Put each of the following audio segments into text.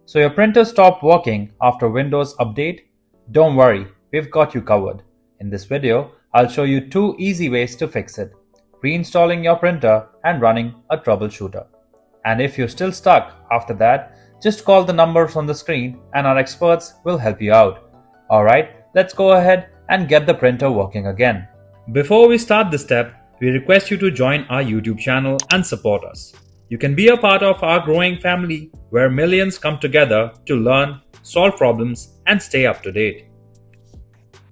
So your printer stopped working after Windows update? Don't worry, we've got you covered. In this video, I'll show you 2 easy ways to fix it: reinstalling your printer and running a troubleshooter. And if you're still stuck after that, just call the numbers on the screen and our experts will help you out. Alright, let's go ahead and get the printer working again. Before we start this step, we request you to join our YouTube channel and support us. You can be a part of our growing family where millions come together to learn, solve problems, and stay up to date.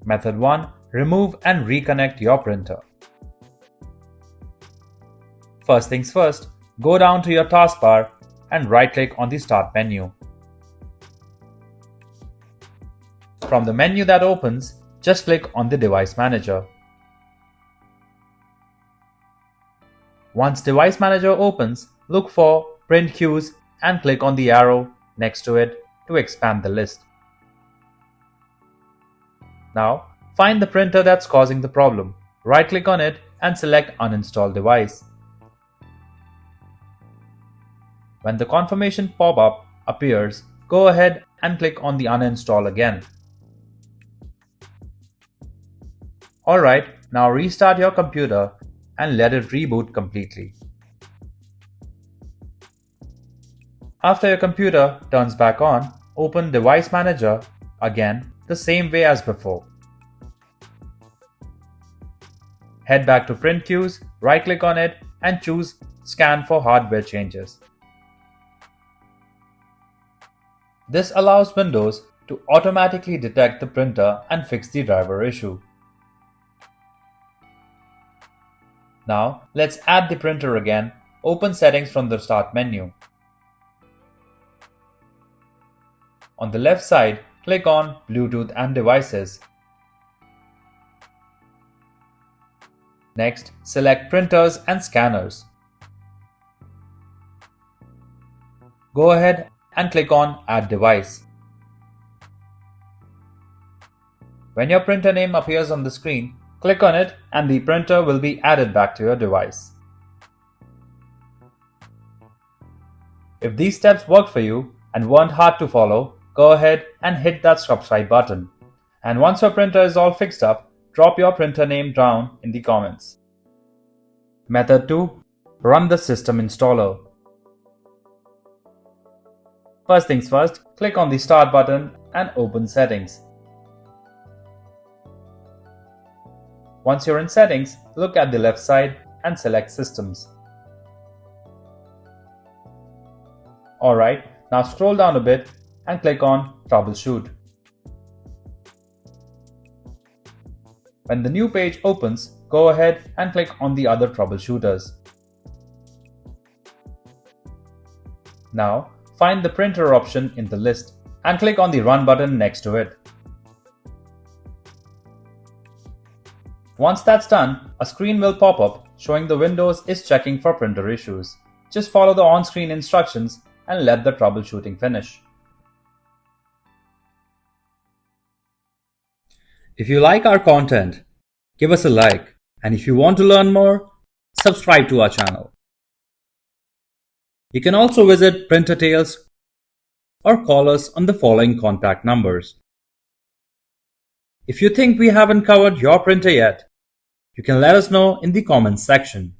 Method 1. Remove and reconnect your printer. First things first, go down to your taskbar and right-click on the Start menu. From the menu that opens, just click on the Device Manager. Once Device Manager opens, look for Print Queues and click on the arrow next to it to expand the list. Now, find the printer that's causing the problem. Right-click on it and select Uninstall Device. When the confirmation pop-up appears, go ahead and click on the Uninstall again. Alright, now restart your computer and let it reboot completely. After your computer turns back on, open Device Manager again the same way as before. Head back to Print Queues, right-click on it and choose Scan for hardware changes. This allows Windows to automatically detect the printer and fix the driver issue. Now, let's add the printer again. Open Settings from the Start menu. On the left side, click on Bluetooth and Devices. Next, select Printers and Scanners. Go ahead and click on Add Device. When your printer name appears on the screen, click on it and the printer will be added back to your device. If these steps work for you and weren't hard to follow, go ahead and hit that subscribe button. And once your printer is all fixed up, drop your printer name down in the comments. Method 2. Run the system installer. First things first, click on the Start button and open Settings. Once you're in Settings, look at the left side and select Systems. Alright, now scroll down a bit and click on Troubleshoot. When the new page opens, go ahead and click on the other troubleshooters. Now, find the printer option in the list and click on the Run button next to it. Once that's done, a screen will pop up showing the Windows is checking for printer issues. Just follow the on-screen instructions and let the troubleshooting finish. If you like our content, give us a like, and if you want to learn more, subscribe to our channel. You can also visit Printer Tales or call us on the following contact numbers. If you think we haven't covered your printer yet, you can let us know in the comments section.